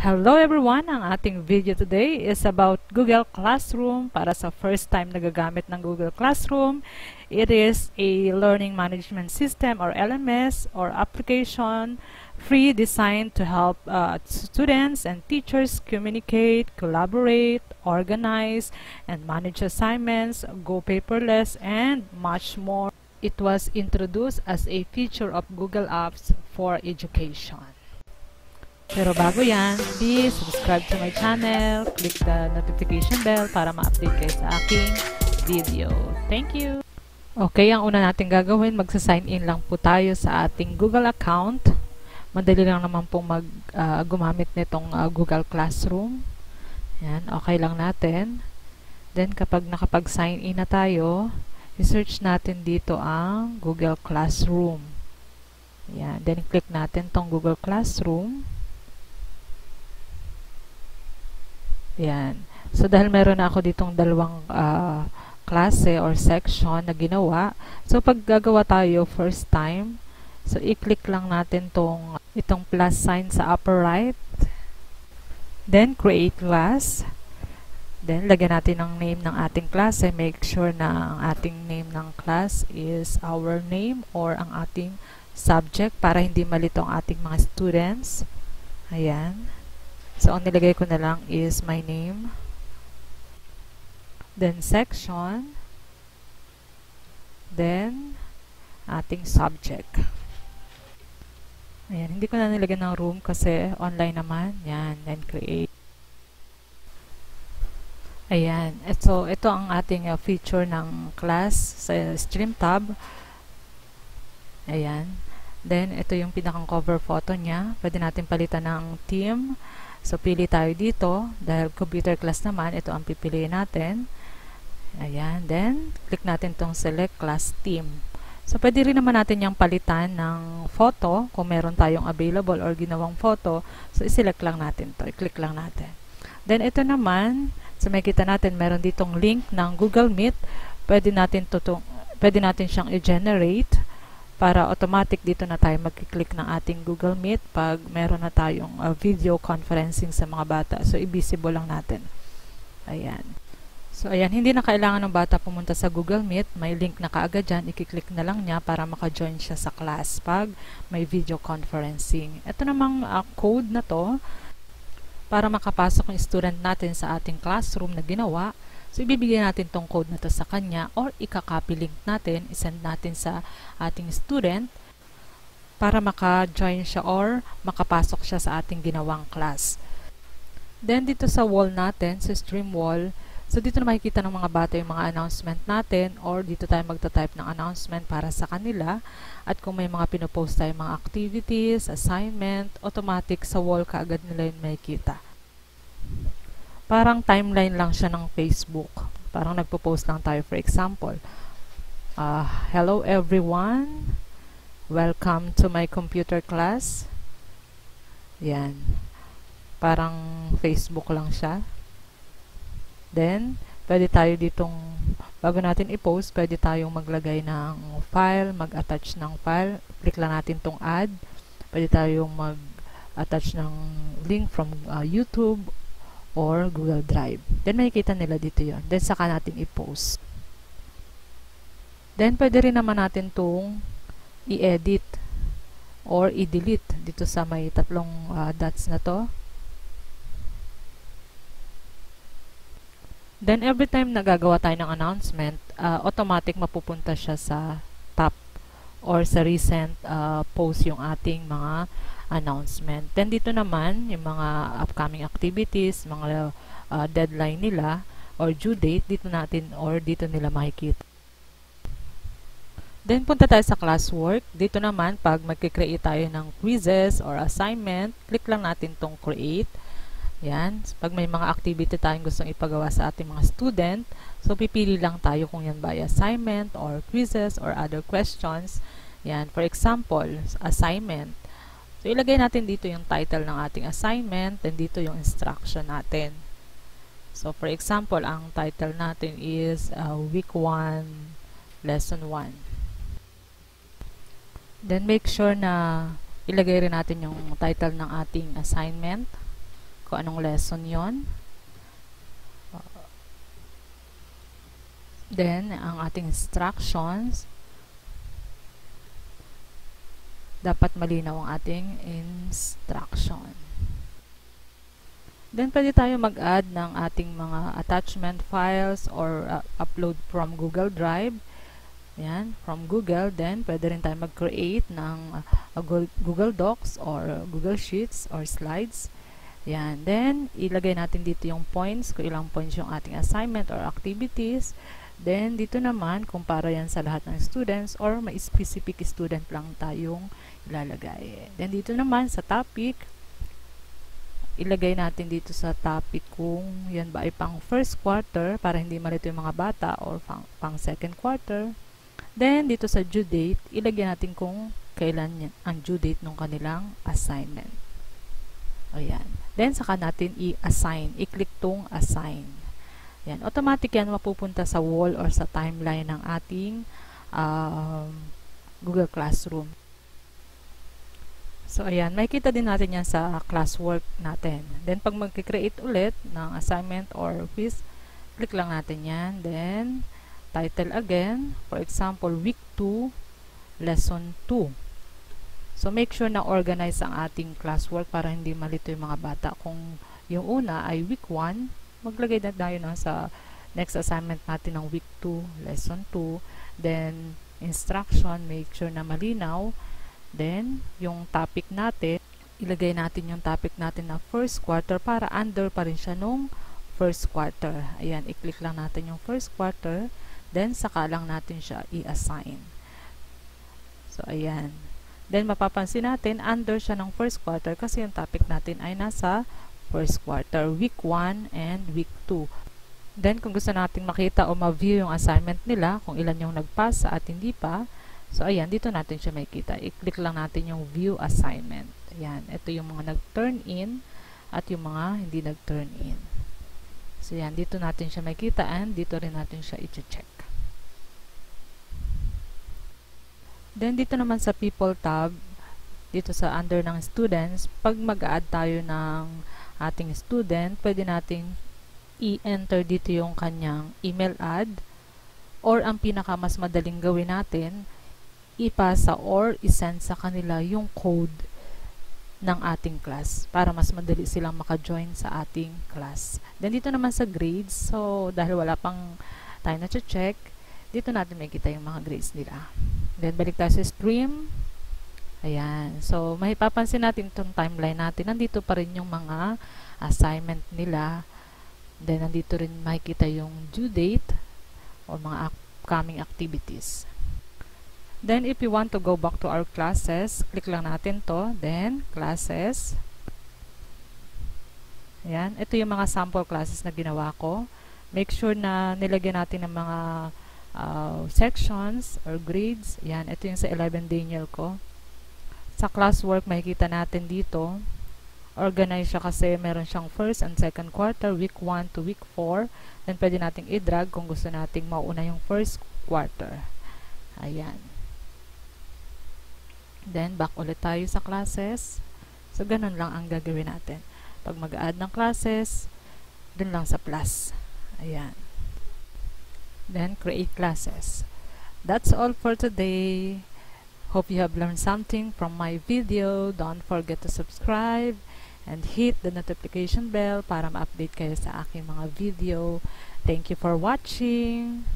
Hello everyone! Ang ating video today is about Google Classroom. Para sa first time nagagamit ng Google Classroom, it is a learning management system or LMS or application free designed to help students and teachers communicate, collaborate, organize, and manage assignments, go paperless, and much more. It was introduced as a feature of Google Apps for education. Pero bago yan, please subscribe to my channel, click the notification bell para ma-update kayo sa aking video. Thank you! Okay, ang una natin gagawin, magsa-sign in lang po tayo sa ating Google account. Madali lang naman pong gumamit nitong Google Classroom. Yan, okay lang natin. Then kapag nakapag-sign in na tayo, i-search natin dito ang Google Classroom. Yan, then click natin tong Google Classroom. Yan. So, dahil meron na ako ditong dalawang klase or section na ginawa, so pag gagawa tayo first time, so i-click lang natin itong plus sign sa upper right, then create class, then lagyan natin ang name ng ating klase. Make sure na ang ating name ng class is our name or ang ating subject para hindi malito ang ating mga students. Ayan. So, ang nilagay ko na lang is my name. Then, section. Then, ating subject. Ayan. Hindi ko na nilagay ng room kasi online naman. Yan. Then, create. Ayan. So, ito ang ating feature ng class sa stream tab. Ayan. Then, ito yung pinakang cover photo niya. Pwede natin palitan ng theme. So, pili tayo dito. Dahil computer class naman, ito ang pipiliin natin. Ayan. Then, click natin tong select class theme. So, pwede rin naman natin yung palitan ng photo kung meron tayong available or ginawang photo. So, i-select lang natin to. I-click lang natin. Then, ito naman, so makikita natin, meron ditong link ng Google Meet. Pwede natin siyang i-generate para automatic dito na tayo magkiklik ng ating Google Meet pag meron na tayong video conferencing sa mga bata. So, i-visible lang natin. Ayan. So, ayan. Hindi na kailangan ng bata pumunta sa Google Meet. May link na kaagad dyan. I-click na lang niya para maka-join siya sa class pag may video conferencing. Ito namang code na to para makapasok yung student natin sa ating classroom na ginawa. So, ibibigay natin tong code na to sa kanya or ika-copy link natin, isend natin sa ating student para maka-join siya or makapasok siya sa ating ginawang class. Then, dito sa wall natin, sa stream wall, so dito na makikita ng mga bata yung mga announcement natin or dito tayo magta-type ng announcement para sa kanila. At kung may mga pinopost tayo mga activities, assignment, automatic sa wall kaagad nila yung makikita. Parang timeline lang siya ng Facebook. Parang nagpo-post lang tayo, for example. Hello everyone. Welcome to my computer class. Yan. Parang Facebook lang siya. Then, pwede tayo ditong, bago natin i-post, pwede tayong maglagay ng file, mag-attach ng file. Click lang natin tong add. Pwede tayong mag-attach ng link from YouTube or Google Drive. Then, makikita nila dito yon. Then, saka natin i-post. Then, pwede rin naman natin itong i-edit or i-delete dito sa may tatlong dots na to. Then, every time nagagawa tayo ng announcement, automatic mapupunta siya sa top or sa recent post yung ating mga announcement. Then, dito naman, yung mga upcoming activities, mga deadline nila, or due date, dito natin, or dito nila makikita. Then, punta tayo sa classwork. Dito naman, pag magkikreate tayo ng quizzes or assignment, click lang natin tong create. Yan. Pag may mga activity tayong gustong ipagawa sa ating mga student, so pipili lang tayo kung yan ba ay assignment, or quizzes, or other questions. Yan. For example, assignment. So, ilagay natin dito yung title ng ating assignment, and dito yung instruction natin. So, for example, ang title natin is Week 1, Lesson 1. Then, make sure na ilagay rin natin yung title ng ating assignment. kung anong lesson yon. Then, ang ating instructions, dapat malinaw ang ating instruction. Then, pwede tayo mag-add ng ating mga attachment files or upload from Google Drive. Yan, from Google. Then, pwede rin tayo mag-create ng Google Docs or Google Sheets or slides. Yan. Then, ilagay natin dito yung points, kung ilang points yung ating assignment or activities. Then, dito naman, kung para yan sa lahat ng students or may specific student lang tayong ilalagay. Then, dito naman sa topic, ilagay natin dito sa topic kung yan ba ay pang first quarter para hindi malito yung mga bata or pang second quarter. Then, dito sa due date, ilagay natin kung kailan yan, ang due date ng kanilang assignment. Ayan. Then, saka natin i-assign. I-click tong assign. Yan. Automatic yan mapupunta sa wall or sa timeline ng ating Google Classroom. So, ayan. Makikita din natin yan sa classwork natin. Then, pag mag-create ulit ng assignment or quiz, click lang natin yan. Then, title again. For example, week 2, lesson 2. So, make sure na organize ang ating classwork para hindi malito yung mga bata. Kung yung una ay week 1, maglagay na tayo sa next assignment natin ng week 2, lesson 2. Then, instruction, make sure na malinaw. Then, yung topic natin, ilagay natin yung topic natin na first quarter para under pa rin siya nung first quarter. Ayan, i-click lang natin yung first quarter. Then, saka lang natin siya i-assign. So, ayan. Then, mapapansin natin, under siya ng first quarter kasi yung topic natin ay nasa first quarter, week 1 and week 2. Then, kung gusto natin makita o ma-view yung assignment nila, kung ilan yung nagpasa at hindi pa, so, ayan, dito natin siya makikita. I-click lang natin yung view assignment. Ayan, ito yung mga nag-turn in at yung mga hindi nag-turn in. So, ayan, dito natin siya makikita and dito rin natin siya i-check. Then, dito naman sa people tab, dito sa under ng students, pag mag-add tayo ng ating student, pwede nating i-enter dito yung kanyang email ad or ang pinaka mas madaling gawin natin, ipasa or isend sa kanila yung code ng ating class para mas madali silang maka-join sa ating class. Then dito naman sa grades, so dahil wala pang tayo na check, dito natin makikita yung mga grades nila. Then balik tayo sa stream. Ayan. So, mahipapansin natin itong timeline natin. Nandito pa rin yung mga assignment nila. Then, nandito rin makikita yung due date o mga upcoming activities. Then, if you want to go back to our classes, click lang natin to. Then, classes. Ayan. Ito yung mga sample classes na ginawa ko. Make sure na nilagyan natin ng mga sections or grades. Ayan. Ito yung sa 11 Daniel ko. Sa classwork, makikita natin dito, organize siya kasi meron siyang first and second quarter, week 1 to week 4. Then, pwede nating i-drag kung gusto nating mauna yung first quarter. Ayan. Then, back ulit tayo sa classes. So, ganun lang ang gagawin natin. Pag mag-add ng classes, dun lang sa plus. Ayan. Then, create classes. That's all for today. Hope you have learned something from my video. Don't forget to subscribe and hit the notification bell para ma-update kayo sa aking mga video. Thank you for watching.